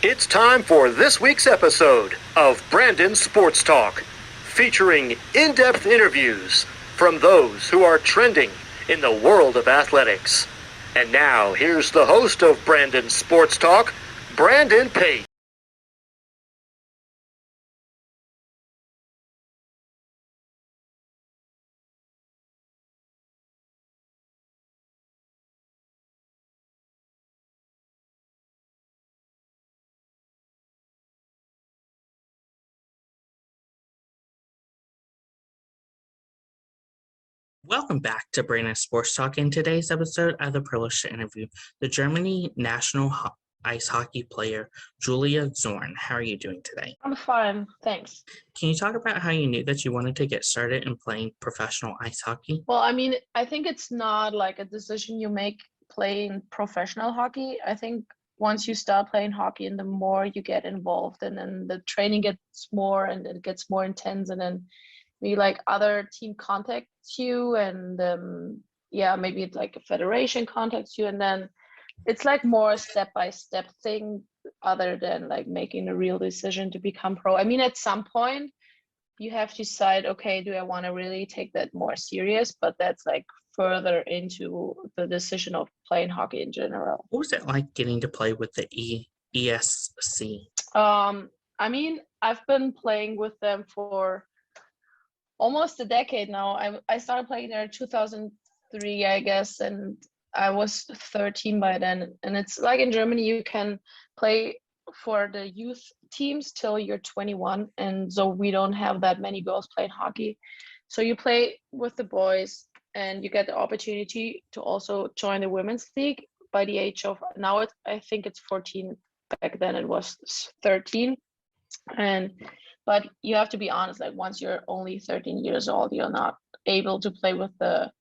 It's time for this week's episode of Brandon Sports Talk, featuring in-depth interviews from those who are trending in the world of athletics. And now, here's the host of Brandon Sports Talk, Brandon Pate. Welcome back to Brandon Sports Talk. In today's episode, I have the privilege to interview the Germany national ice hockey player, Julia Zorn. How are you doing today? I'm fine, thanks. Can you talk about how you knew that you wanted to get started in playing professional ice hockey? Well, I think it's not like a decision you make playing professional hockey. I think once you start playing hockey and the more you get involved and then the training gets more and it gets more intense and then maybe like other team contacts you and maybe it's like a federation contacts you and then it's like more a step-by-step thing other than like making a real decision to become pro. I mean, at some point you have to decide, okay, do I want to really take that more serious? But that's like further into the decision of playing hockey in general. What was it like getting to play with the ESC? I mean, I've been playing with them for almost a decade now. I started playing there in 2003, I guess, and I was 13 by then. And it's like in Germany, you can play for the youth teams till you're 21. And so we don't have that many girls playing hockey. So you play with the boys and you get the opportunity to also join the women's league by the age of now I think it's 14. Back then it was 13. But you have to be honest, like once you're only 13 years old, you're not able to play with the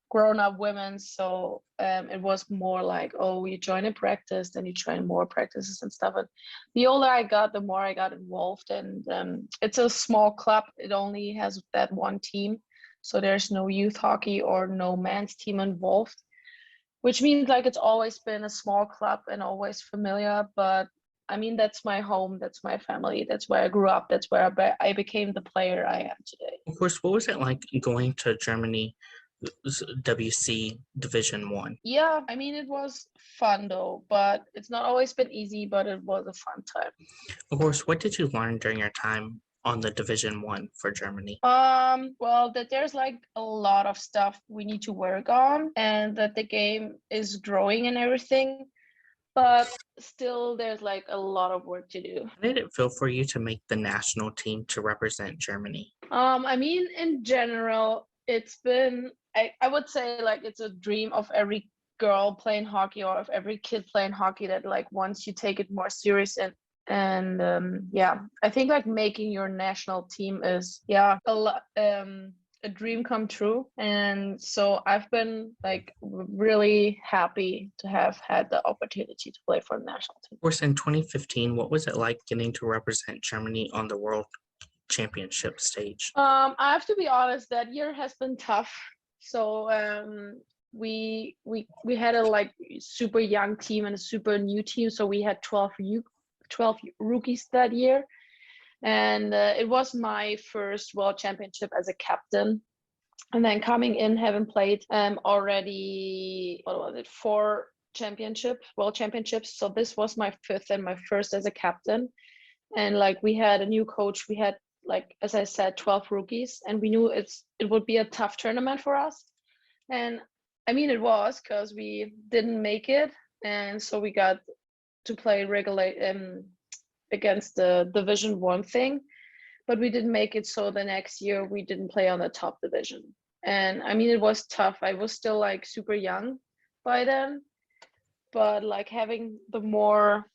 grown-up women. So it was more like, oh, you join a practice, then you join more practices and stuff. But the older I got, the more I got involved. And it's a small club. It only has that one team. So there's no youth hockey or no men's team involved, which means like it's always been a small club and always familiar. But I mean, that's my home, that's my family, that's where I grew up, that's where I became the player I am today. Of course, what was it like going to Germany WC Division 1? Yeah, I mean, it was fun though, but it's not always been easy, but it was a fun time. Of course, what did you learn during your time on the Division 1 for Germany? Well, that there's like a lot of stuff we need to work on and that the game is growing and everything, but still there's like a lot of work to do. How did it feel for you to make the national team to represent Germany? I mean, in general, it's been, I would say like it's a dream of every girl playing hockey or of every kid playing hockey that like once you take it more serious and I think like making your national team is a dream come true. And so I've been like really happy to have had the opportunity to play for the national team. Of course, in 2015, what was it like getting to represent Germany on the World Championship stage? I have to be honest, that year has been tough. So we had a like super young team and a super new team. So we had 12 rookies that year. And it was my first World Championship as a captain. And then coming in, having played already, what was it, 4 World Championships. So this was my 5th and my first as a captain. And like we had a new coach, we had like, as I said, 12 rookies, and we knew it would be a tough tournament for us. And I mean, it was because we didn't make it. And so we got to play against the Division 1 thing, but we didn't make it. So the next year we didn't play on the top division. And I mean, it was tough. I was still like super young by then, but like having the more,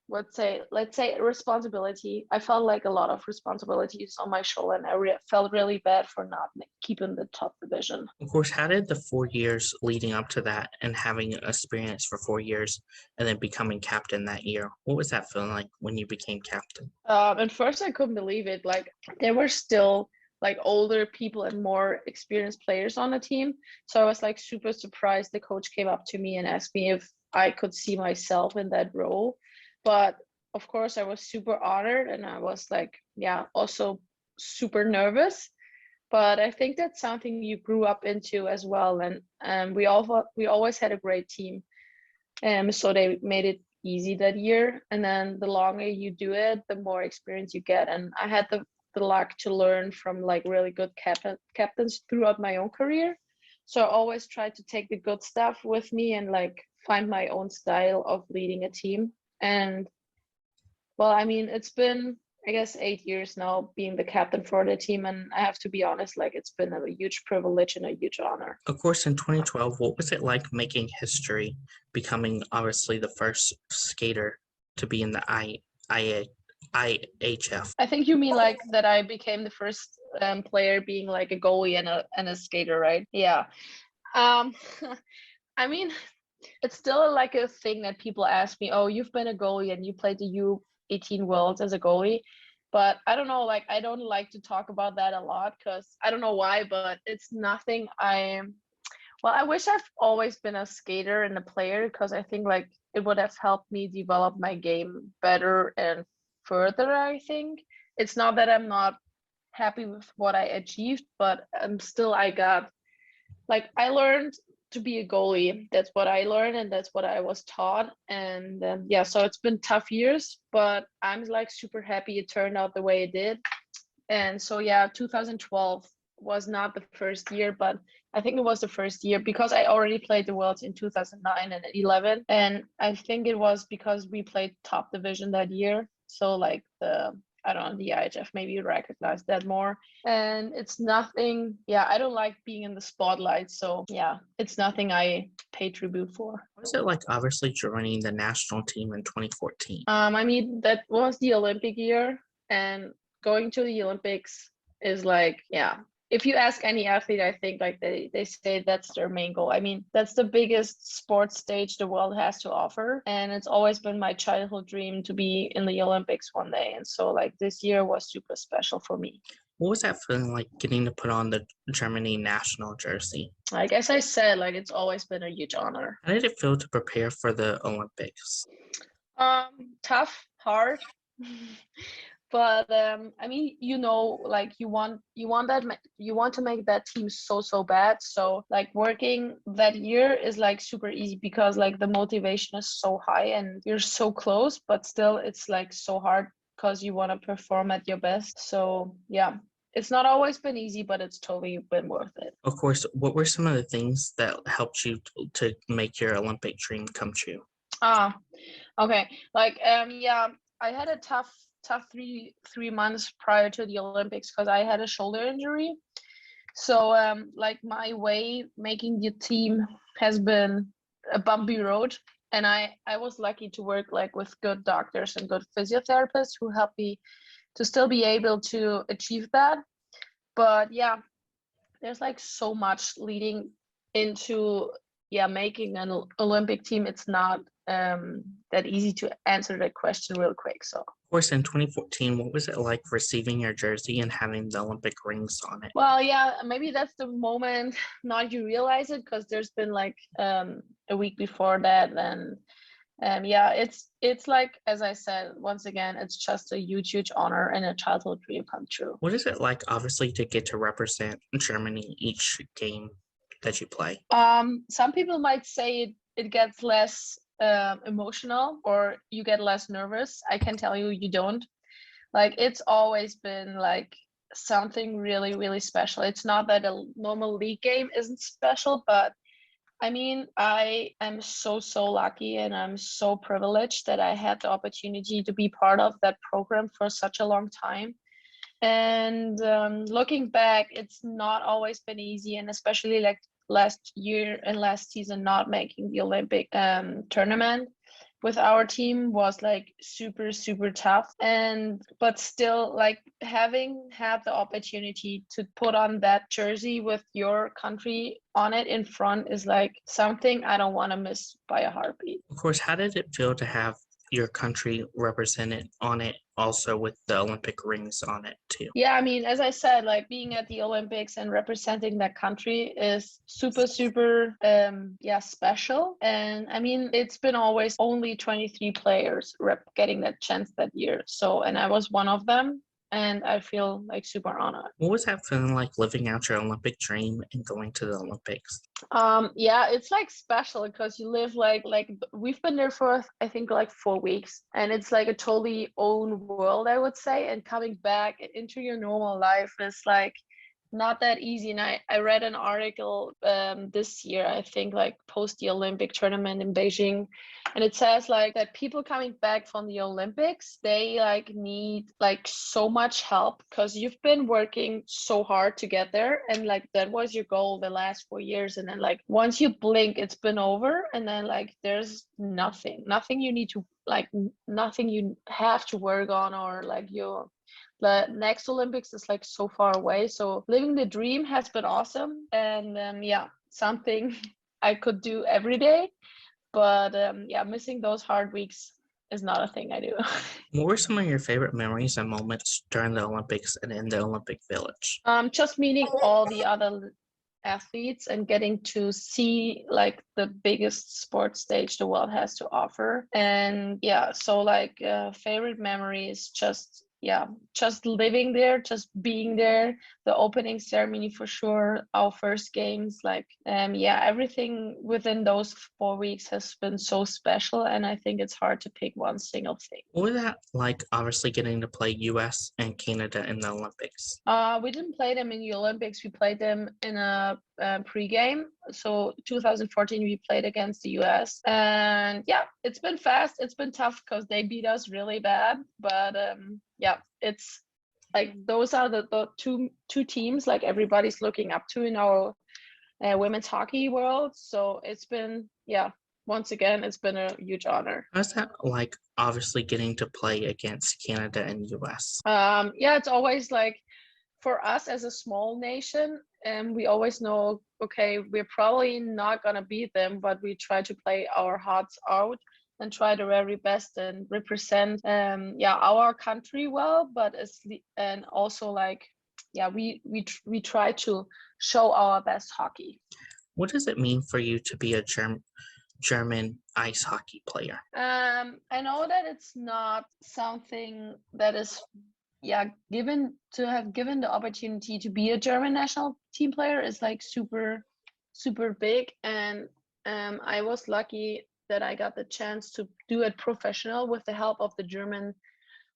let's say responsibility. I felt like a lot of responsibilities on my shoulder, and I felt really bad for not keeping the top division. Of course, how did the 4 years leading up to that and having experience for 4 years and then becoming captain that year, what was that feeling like when you became captain? At first I couldn't believe it. Like there were still like older people and more experienced players on the team. So I was like super surprised. The coach came up to me and asked me if I could see myself in that role. But of course, I was super honored, and I was like, yeah, also super nervous. But I think that's something you grew up into as well, and we always had a great team, so they made it easy that year. And then the longer you do it, the more experience you get. And I had the luck to learn from like really good captains throughout my own career. So I always try to take the good stuff with me and like find my own style of leading a team. And well, I mean, it's been, I guess, 8 years now being the captain for the team. And I have to be honest, like it's been a huge privilege and a huge honor. Of course, in 2012, what was it like making history, becoming obviously the first skater to be in the IIHF? I think you mean like that I became the first player being like a goalie and a skater, right? Yeah. Um, I mean, it's still like a thing that people ask me, oh, you've been a goalie and you played the U18 Worlds as a goalie. But I don't know, like I don't like to talk about that a lot because I don't know why, but it's nothing well, I wish I've always been a skater and a player because I think like it would have helped me develop my game better and further, I think. It's not that I'm not happy with what I achieved, but I got like I learned to be a goalie. That's what I learned and that's what I was taught. And yeah, so it's been tough years, but I'm like super happy it turned out the way it did. And so yeah, 2012 was not the first year, but I think it was the first year because I already played the Worlds in 2009 and 11. And I think it was because we played top division that year. So like I don't know, the IIHF maybe recognized that more. And it's nothing, yeah, I don't like being in the spotlight. So yeah, it's nothing I pay tribute for. What was it like obviously joining the national team in 2014? I mean, that was the Olympic year, and going to the Olympics is like, yeah, if you ask any athlete, I think like they say that's their main goal. I mean, that's the biggest sports stage the world has to offer. And it's always been my childhood dream to be in the Olympics one day. And so like this year was super special for me. What was that feeling like getting to put on the Germany national jersey? Like, as I said, like it's always been a huge honor. How did it feel to prepare for the Olympics? Tough, hard. But I mean, like you want to make that team so bad. So like working that year is like super easy because like the motivation is so high and you're so close, but still it's like so hard because you want to perform at your best. So yeah, it's not always been easy, but it's totally been worth it. Of course, what were some of the things that helped you to make your Olympic dream come true? Okay. Like yeah, I had a tough 3 months prior to the Olympics because I had a shoulder injury. So like my way making the team has been a bumpy road, and I was lucky to work like with good doctors and good physiotherapists who helped me to still be able to achieve that. But yeah, there's like so much leading into making an Olympic team. It's not that easy to answer that question real quick. So of course, in 2014, what was it like receiving your jersey and having the Olympic rings on it? Well, yeah, maybe that's the moment not you realize it because there's been like a week before that, and yeah, it's like, as I said, once again, it's just a huge honor and a childhood dream come true. What is it like, obviously, to get to represent Germany each game that you play? Some people might say it gets less emotional or you get less nervous. I can tell you, you don't. Like it's always been like something really special. It's not that a normal league game isn't special, but I mean, I am so lucky and I'm so privileged that I had the opportunity to be part of that program for such a long time. And looking back, it's not always been easy, and especially like last year and last season not making the Olympic tournament with our team was like super tough. But still, like having had the opportunity to put on that jersey with your country on it in front is like something I don't want to miss by a heartbeat. Of course, how did it feel to have your country represented on it, also with the Olympic rings on it too. Yeah, I mean, as I said, like being at the Olympics and representing that country is super, super, special. And I mean, it's been always only 23 players getting that chance that year. So, and I was one of them. And I feel like super honored. What was that feeling like, living out your Olympic dream and going to the Olympics? Yeah, it's like special because you live like we've been there for I think like 4 weeks, and it's like a totally own world, I would say. And coming back into your normal life is like not that easy. And I read an article this year, I think, like post the Olympic tournament in Beijing, and it says like that people coming back from the Olympics, they like need like so much help because you've been working so hard to get there, and like that was your goal the last 4 years, and then like once you blink, it's been over, and then like there's nothing you need to like nothing you have to work on, or like the next Olympics is like so far away. So living the dream has been awesome, and something I could do every day. But missing those hard weeks is not a thing I do. What were some of your favorite memories and moments during the Olympics and in the Olympic Village? Just meeting all the other athletes and getting to see like the biggest sports stage the world has to offer. And so like favorite memories, just living there, just being there, the opening ceremony for sure, our first games, like everything within those 4 weeks has been so special, and I think it's hard to pick one single thing. What was that like, obviously getting to play US and Canada in the Olympics? We didn't play them in the Olympics. We played them in a pre-game. So 2014 we played against the US, and it's been fast. It's been tough because they beat us really bad, but it's like those are the two teams like everybody's looking up to in our women's hockey world. So it's been once again, it's been a huge honor. How's that like, obviously getting to play against Canada and US? It's always like, for us as a small nation, and we always know, okay, we're probably not gonna beat them, but we try to play our hearts out and try the very best and represent our country well, but and also like we try to show our best hockey. What does it mean for you to be a German ice hockey player? I know that it's not something that is given the opportunity to be a German national team player is like super, super big. And I was lucky that I got the chance to do it professional with the help of the German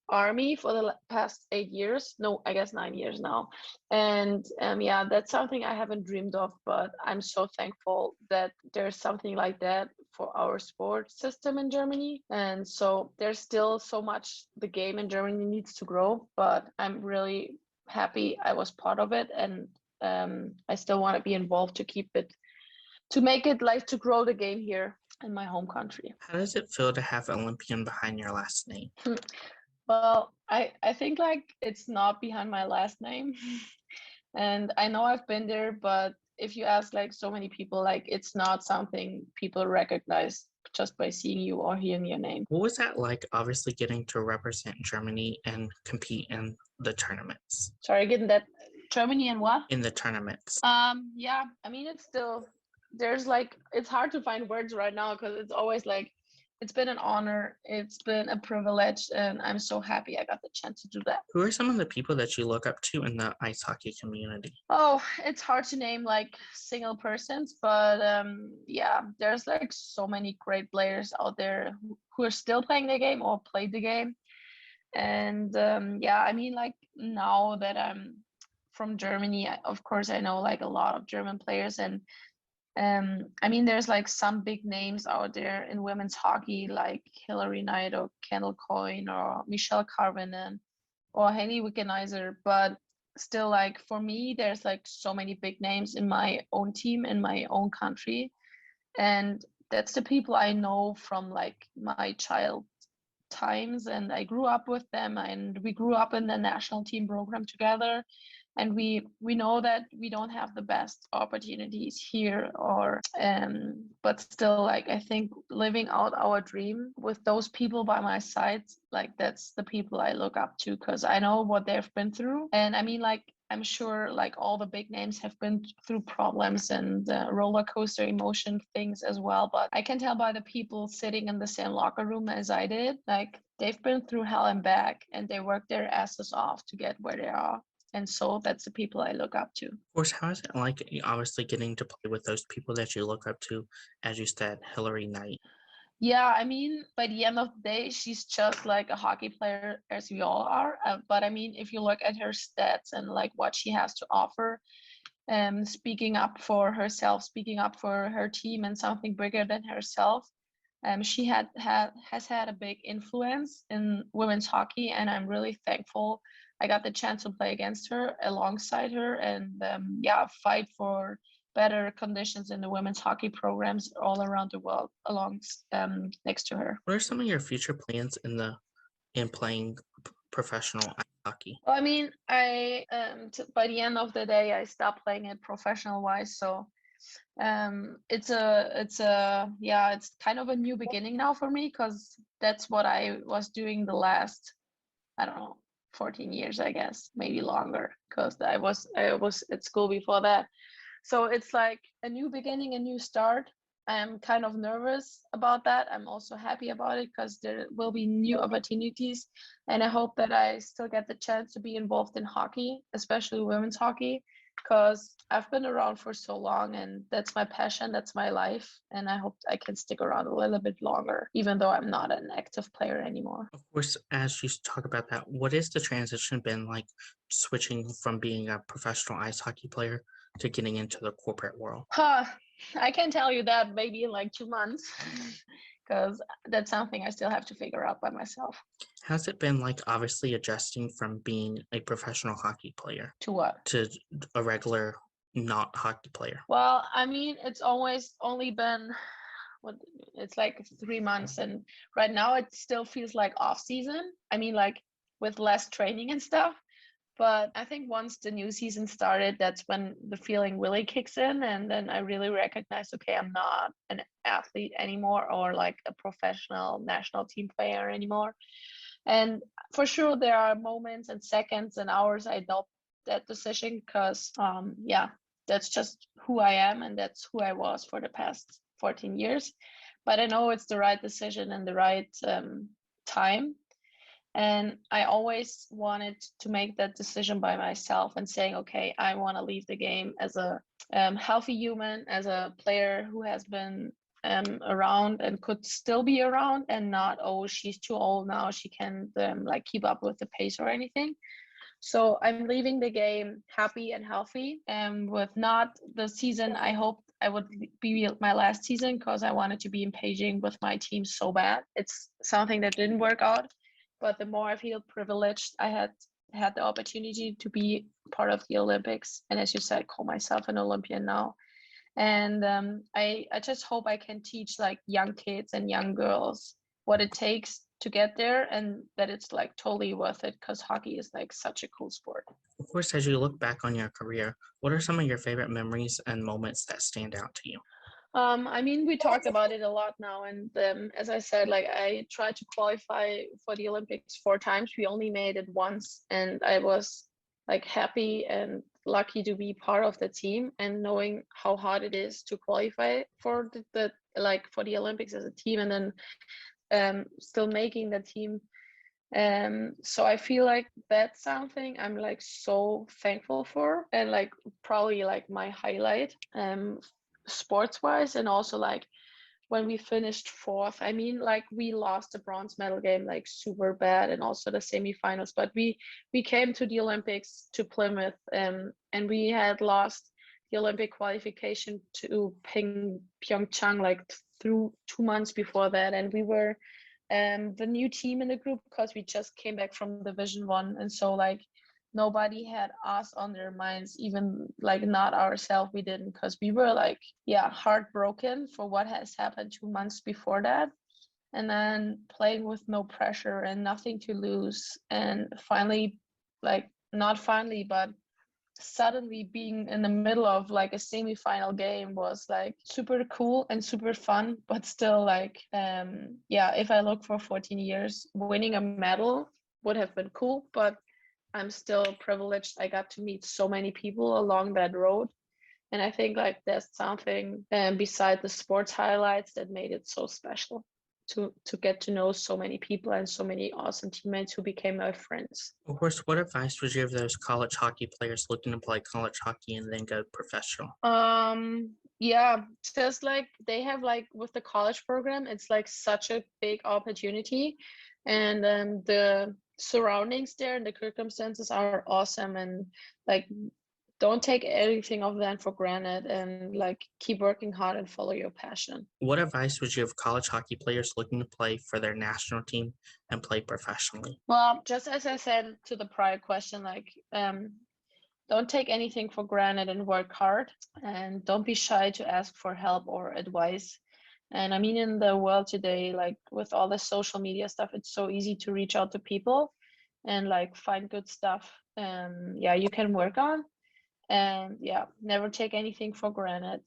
army for the past 8 years. No, I guess 9 years now. And that's something I haven't dreamed of, but I'm so thankful that there's something like that for our sports system in Germany. And so there's still so much the game in Germany needs to grow, but I'm really happy I was part of it, and I still want to be involved to make it like to grow the game here in my home country. How does it feel to have Olympian behind your last name? Well, I think like it's not behind my last name. And I know I've been there, but if you ask like so many people, like it's not something people recognize just by seeing you or hearing your name. What was that like, obviously getting to represent Germany and compete in the tournaments? Sorry, getting that Germany and what? In the tournaments. I mean, it's still, there's like, it's hard to find words right now because it's always like, it's been an honor, it's been a privilege, and I'm so happy I got the chance to do that. Who are some of the people that you look up to in the ice hockey community? Oh, it's hard to name like single persons, but there's like so many great players out there who are still playing the game or played the game. And I mean, like now that I'm from Germany, of course I know like a lot of German players, and I mean, there's like some big names out there in women's hockey, like Hilary Knight or Kendall Coyne or Michelle Carvinen or Henny Wickenheiser. But still, like for me, there's like so many big names in my own team, in my own country. And that's the people I know from like my child times, and I grew up with them, and we grew up in the national team program together. And we know that we don't have the best opportunities here, or but still, like, I think living out our dream with those people by my side, like, that's the people I look up to, because I know what they've been through. And I mean, like, I'm sure like all the big names have been through problems and roller coaster emotion things as well, but I can tell by the people sitting in the same locker room as I did, like, they've been through hell and back, and they worked their asses off to get where they are. And so that's the people I look up to. Of course, how is it like obviously getting to play with those people that you look up to, as you said, Hillary Knight? Yeah, I mean, by the end of the day, she's just like a hockey player as we all are. But I mean, if you look at her stats and like what she has to offer, speaking up for herself, speaking up for her team and something bigger than herself, she has had a big influence in women's hockey, and I'm really thankful I got the chance to play against her, alongside her, and fight for better conditions in the women's hockey programs all around the world next to her. What are some of your future plans in playing professional ice hockey? Well, I mean, by the end of the day, I stopped playing it professional wise, so it's kind of a new beginning now for me, because that's what I was doing the last, I don't know, 14 years, I guess, maybe longer, because I was at school before that. So it's like a new beginning, a new start. I'm kind of nervous about that. I'm also happy about it, because there will be new opportunities, and I hope that I still get the chance to be involved in hockey, especially women's hockey, because I've been around for so long, and that's my passion, that's my life, and I hope I can stick around a little bit longer, even though I'm not an active player anymore. Of course, as you talk about that, what has the transition been like, switching from being a professional ice hockey player to getting into the corporate world? I can tell you that maybe in like 2 months, because that's something I still have to figure out by myself. Has it been like obviously adjusting from being a professional hockey player To what? to a regular not hockey player? Well, I mean, it's always only been it's like 3 months, and right now it still feels like off season. I mean, like, with less training and stuff. But I think once the new season started, that's when the feeling really kicks in. And then I really recognize, okay, I'm not an athlete anymore, or like a professional national team player anymore. And for sure, there are moments and seconds and hours I doubt that decision, because, that's just who I am, and that's who I was for the past 14 years. But I know it's the right decision and the right time. And I always wanted to make that decision by myself, and saying, okay, I want to leave the game as a healthy human, as a player who has been around and could still be around, and not, oh, she's too old now, she can't like keep up with the pace or anything. So I'm leaving the game happy and healthy, and with not the season I hoped I would be my last season, because I wanted to be in Beijing with my team so bad. It's something that didn't work out. But the more I feel privileged, I had the opportunity to be part of the Olympics, and, as you said, call myself an Olympian now. And I just hope I can teach like young kids and young girls what it takes to get there, and that it's like totally worth it, because hockey is like such a cool sport. Of course, as you look back on your career, what are some of your favorite memories and moments that stand out to you? I mean, we talked about it a lot now, and as I said, like, I tried to qualify for the Olympics 4 times. We only made it once, and I was like happy and lucky to be part of the team, and knowing how hard it is to qualify for for the Olympics as a team, and then still making the team. So I feel like that's something I'm like so thankful for, and like probably like my highlight. Sports wise, and also like when we finished 4th, I mean, like, we lost the bronze medal game like super bad, and also the semifinals, but we came to the Olympics to Plymouth, and we had lost the Olympic qualification to Pyeongchang like through 2 months before that, and we were the new team in the group, because we just came back from Division 1, and so like nobody had us on their minds, even like not ourselves. We didn't, because we were like, heartbroken for what has happened 2 months before that, and then playing with no pressure and nothing to lose, and finally, like, not finally, but suddenly being in the middle of like a semi-final game was like super cool and super fun, but still like if I look for 14 years, winning a medal would have been cool, but I'm still privileged. I got to meet so many people along that road, and I think like there's something beside the sports highlights that made it so special to get to know so many people and so many awesome teammates who became my friends. Of course, what advice would you give those college hockey players looking to play college hockey and then go professional? Yeah, just like they have like with the college program, it's like such a big opportunity, and the surroundings there and the circumstances are awesome, and like don't take anything of them for granted, and like keep working hard and follow your passion. What advice would you give college hockey players looking to play for their national team and play professionally? Well, just as I said to the prior question, like don't take anything for granted and work hard, and don't be shy to ask for help or advice. And I mean, in the world today, like with all the social media stuff, it's so easy to reach out to people and like find good stuff you can work on. And never take anything for granted,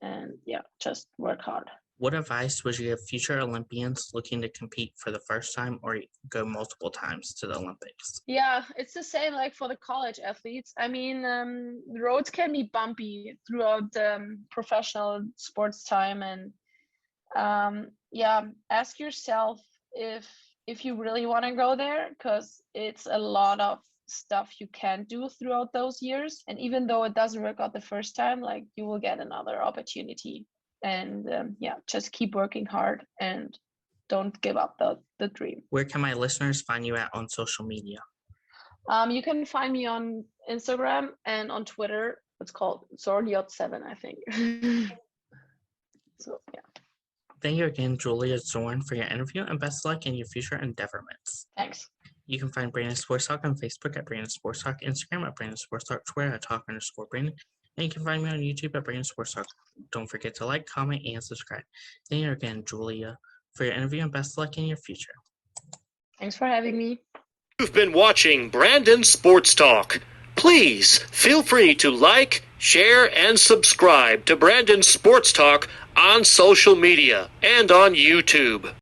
and just work hard. What advice would you give future Olympians looking to compete for the first time or go multiple times to the Olympics? Yeah, it's the same like for the college athletes. I mean, the roads can be bumpy throughout professional sports time, and ask yourself if you really want to go there, because it's a lot of stuff you can do throughout those years, and even though it doesn't work out the first time, like you will get another opportunity. And just keep working hard and don't give up the dream. Where can my listeners find you at on social media? You can find me on Instagram and on Twitter. It's called Zorn7, I think. So Thank you again, Julia Zorn, for your interview, and best of luck in your future endeavorments. Thanks. You can find Brandon Sports Talk on Facebook at Brandon Sports Talk, Instagram at Brandon Sports Talk, Twitter at Talk_Brandon, and you can find me on YouTube at Brandon Sports Talk. Don't forget to like, comment, and subscribe. Thank you again, Julia, for your interview, and best of luck in your future. Thanks for having me. You've been watching Brandon Sports Talk. Please feel free to like, share, and subscribe to Brandon Sports Talk on social media and on YouTube.